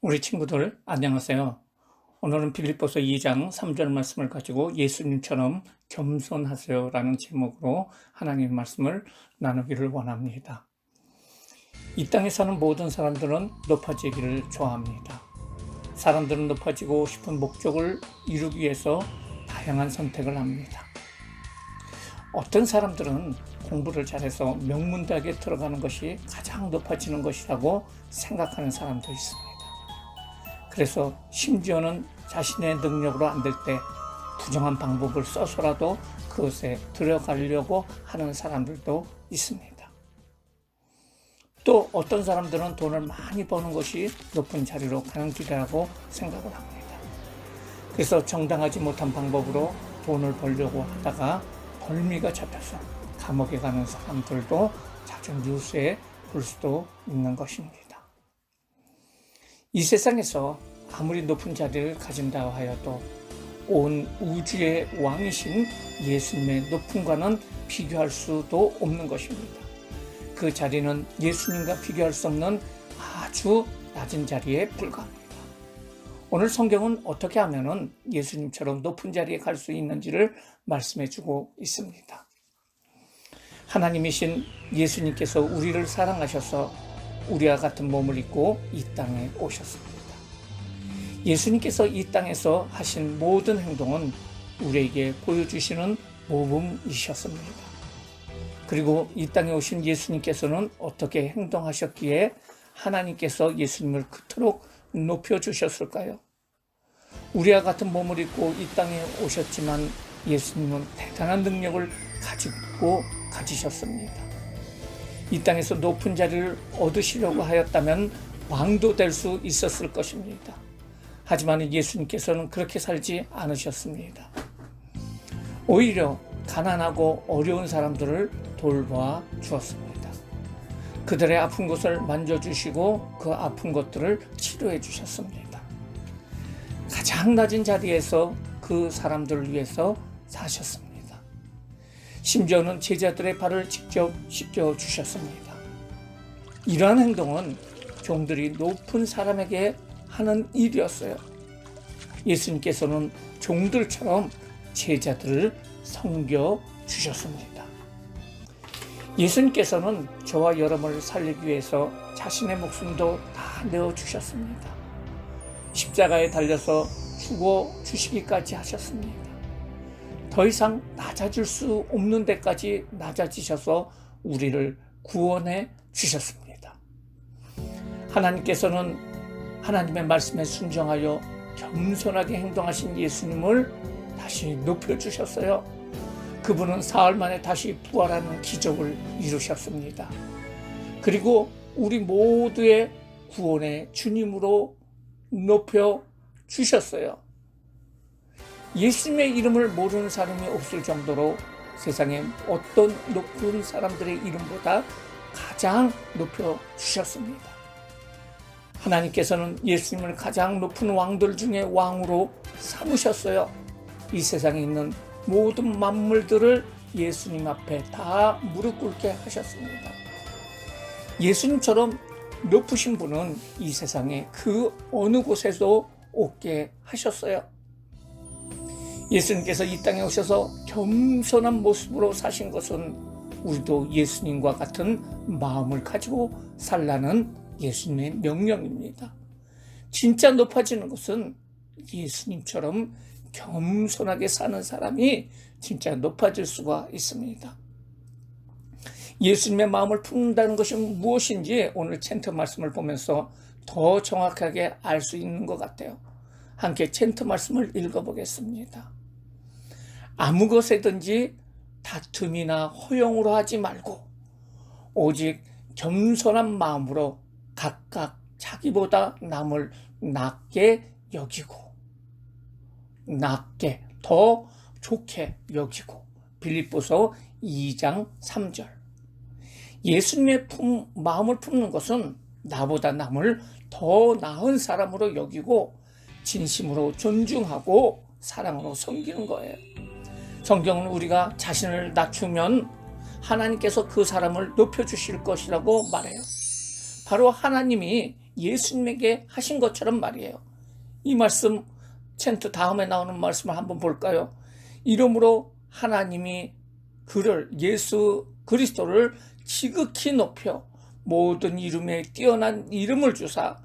우리 친구들 안녕하세요. 오늘은 빌립보서 2장 3절 말씀을 가지고 예수님처럼 겸손하세요라는 제목으로 하나님의 말씀을 나누기를 원합니다. 이 땅에 사는 모든 사람들은 높아지기를 좋아합니다. 사람들은 높아지고 싶은 목적을 이루기 위해서 다양한 선택을 합니다. 어떤 사람들은 공부를 잘해서 명문대학에 들어가는 것이 가장 높아지는 것이라고 생각하는 사람도 있습니다. 그래서 심지어는 자신의 능력으로 안 될 때 부정한 방법을 써서라도 그것에 들어가려고 하는 사람들도 있습니다. 또 어떤 사람들은 돈을 많이 버는 것이 높은 자리로 가는 길이라고 생각을 합니다. 그래서 정당하지 못한 방법으로 돈을 벌려고 하다가 벌미가 잡혀서 감옥에 가는 사람들도 자주 뉴스에 볼 수도 있는 것입니다. 이 세상에서 아무리 높은 자리를 가진다 하여도 온 우주의 왕이신 예수님의 높음과는 비교할 수도 없는 것입니다. 그 자리는 예수님과 비교할 수 없는 아주 낮은 자리에 불과합니다. 오늘 성경은 어떻게 하면 예수님처럼 높은 자리에 갈 수 있는지를 말씀해 주고 있습니다. 하나님이신 예수님께서 우리를 사랑하셔서 우리와 같은 몸을 입고 이 땅에 오셨습니다. 예수님께서 이 땅에서 하신 모든 행동은 우리에게 보여주시는 모범이셨습니다. 그리고 이 땅에 오신 예수님께서는 어떻게 행동하셨기에 하나님께서 예수님을 그토록 높여주셨을까요? 우리와 같은 몸을 입고 이 땅에 오셨지만 예수님은 대단한 능력을 가지셨습니다. 이 땅에서 높은 자리를 얻으시려고 하였다면 왕도 될 수 있었을 것입니다. 하지만 예수님께서는 그렇게 살지 않으셨습니다. 오히려 가난하고 어려운 사람들을 돌보아 주었습니다. 그들의 아픈 곳을 만져주시고 그 아픈 것들을 치료해 주셨습니다. 가장 낮은 자리에서 그 사람들을 위해서 사셨습니다. 심지어는 제자들의 발을 직접 씻겨 주셨습니다. 이러한 행동은 종들이 높은 사람에게 하는 일이었어요. 예수님께서는 종들처럼 제자들을 섬겨 주셨습니다. 예수님께서는 저와 여러분을 살리기 위해서 자신의 목숨도 다 내어주셨습니다. 십자가에 달려서 죽어 주시기까지 하셨습니다. 더 이상 낮아질 수 없는 데까지 낮아지셔서 우리를 구원해 주셨습니다. 하나님께서는 하나님의 말씀에 순종하여 겸손하게 행동하신 예수님을 다시 높여주셨어요. 그분은 사흘 만에 다시 부활하는 기적을 이루셨습니다. 그리고 우리 모두의 구원의 주님으로 높여주셨어요. 예수님의 이름을 모르는 사람이 없을 정도로 세상에 어떤 높은 사람들의 이름보다 가장 높여주셨습니다. 하나님께서는 예수님을 가장 높은 왕들 중에 왕으로 삼으셨어요. 이 세상에 있는 모든 만물들을 예수님 앞에 다 무릎 꿇게 하셨습니다. 예수님처럼 높으신 분은 이 세상에 그 어느 곳에도 없게 하셨어요. 예수님께서 이 땅에 오셔서 겸손한 모습으로 사신 것은 우리도 예수님과 같은 마음을 가지고 살라는 예수님의 명령입니다. 진짜 높아지는 것은 예수님처럼 겸손하게 사는 사람이 진짜 높아질 수가 있습니다. 예수님의 마음을 품는다는 것이 무엇인지 오늘 챈트 말씀을 보면서 더 정확하게 알 수 있는 것 같아요. 함께 챈트 말씀을 읽어보겠습니다. 아무 것에든지 다툼이나 허용으로 하지 말고 오직 겸손한 마음으로 각각 자기보다 남을 낮게 여기고 더 좋게 여기고. 빌립보서 2장 3절. 예수님의 마음을 품는 것은 나보다 남을 더 나은 사람으로 여기고 진심으로 존중하고 사랑으로 섬기는 거예요. 성경은 우리가 자신을 낮추면 하나님께서 그 사람을 높여주실 것이라고 말해요. 바로 하나님이 예수님에게 하신 것처럼 말이에요. 이 말씀 챈트 다음에 나오는 말씀을 한번 볼까요? 이러므로 하나님이 그를 예수 그리스도를 지극히 높여 모든 이름에 뛰어난 이름을 주사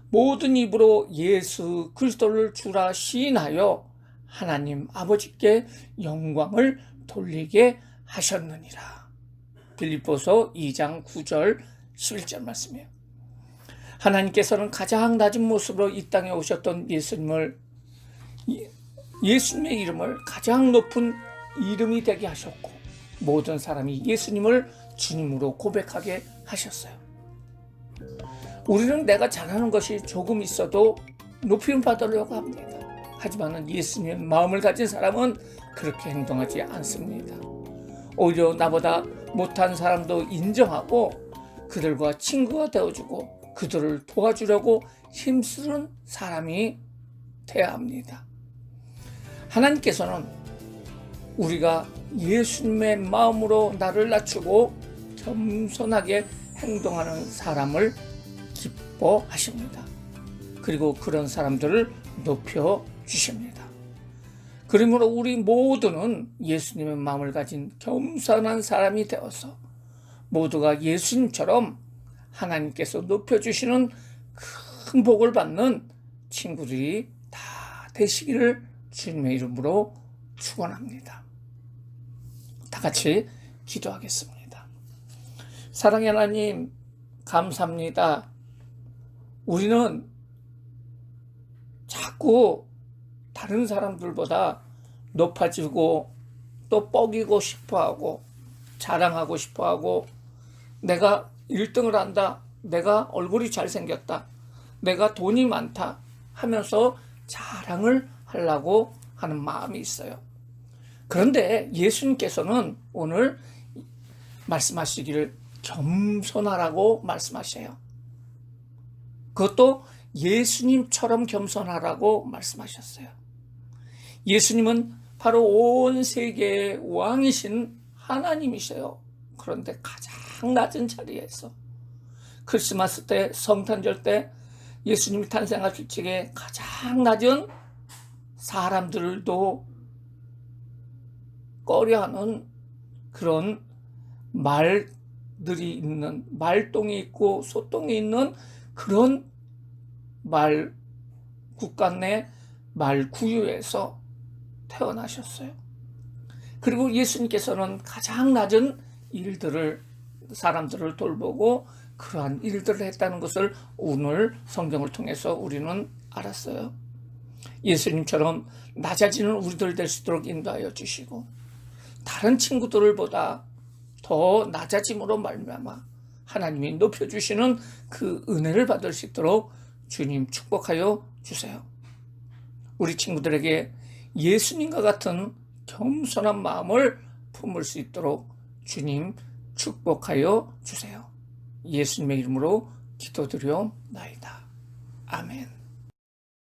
모든 입으로 예수 그리스도를 주라 시인하여 하나님 아버지께 영광을 돌리게 하셨느니라. 빌립보서 2장 9절 11절 말씀이에요. 하나님께서는 가장 낮은 모습으로 이 땅에 오셨던 예수님의 이름을 가장 높은 이름이 되게 하셨고 모든 사람이 예수님을 주님으로 고백하게 하셨어요. 우리는 내가 잘하는 것이 조금 있어도 높임 받으려고 합니다. 하지만 예수님의 마음을 가진 사람은 그렇게 행동하지 않습니다. 오히려 나보다 못한 사람도 인정하고 그들과 친구가 되어주고 그들을 도와주려고 힘쓰는 사람이 되어야 합니다. 하나님께서는 우리가 예수님의 마음으로 나를 낮추고 겸손하게 행동하는 사람을 기뻐하십니다. 그리고 그런 사람들을 높여주십니다. 그러므로 우리 모두는 예수님의 마음을 가진 겸손한 사람이 되어서 모두가 예수님처럼 하나님께서 높여주시는 큰 복을 받는 친구들이 다 되시기를 주님의 이름으로 축원합니다. 다 같이 기도하겠습니다. 사랑의 하나님, 감사합니다. 우리는 자꾸 다른 사람들보다 높아지고 또 뻐기고 싶어하고 자랑하고 싶어하고 내가 1등을 한다, 내가 얼굴이 잘생겼다, 내가 돈이 많다 하면서 자랑을 하려고 하는 마음이 있어요. 그런데 예수님께서는 오늘 말씀하시기를 겸손하라고 말씀하셔요. 그것도 예수님처럼 겸손하라고 말씀하셨어요. 예수님은 바로 온 세계의 왕이신 하나님이셔요. 그런데 가장 낮은 자리에서 크리스마스 때, 성탄절 때 예수님이 탄생하실 적에 가장 낮은 사람들도 꺼려하는 그런 말들이 있는, 말똥이 있고 소똥이 있는 그런 국가 내 말구유에서 태어나셨어요. 그리고 예수님께서는 가장 낮은 사람들을 돌보고 그러한 일들을 했다는 것을 오늘 성경을 통해서 우리는 알았어요. 예수님처럼 낮아지는 우리들 될 수 있도록 인도하여 주시고 다른 친구들보다 더 낮아짐으로 말미암아 하나님이 높여주시는 그 은혜를 받을 수 있도록 주님 축복하여 주세요. 우리 친구들에게 예수님과 같은 겸손한 마음을 품을 수 있도록 주님 축복하여 주세요. 예수님의 이름으로 기도드려옵나이다. 아멘.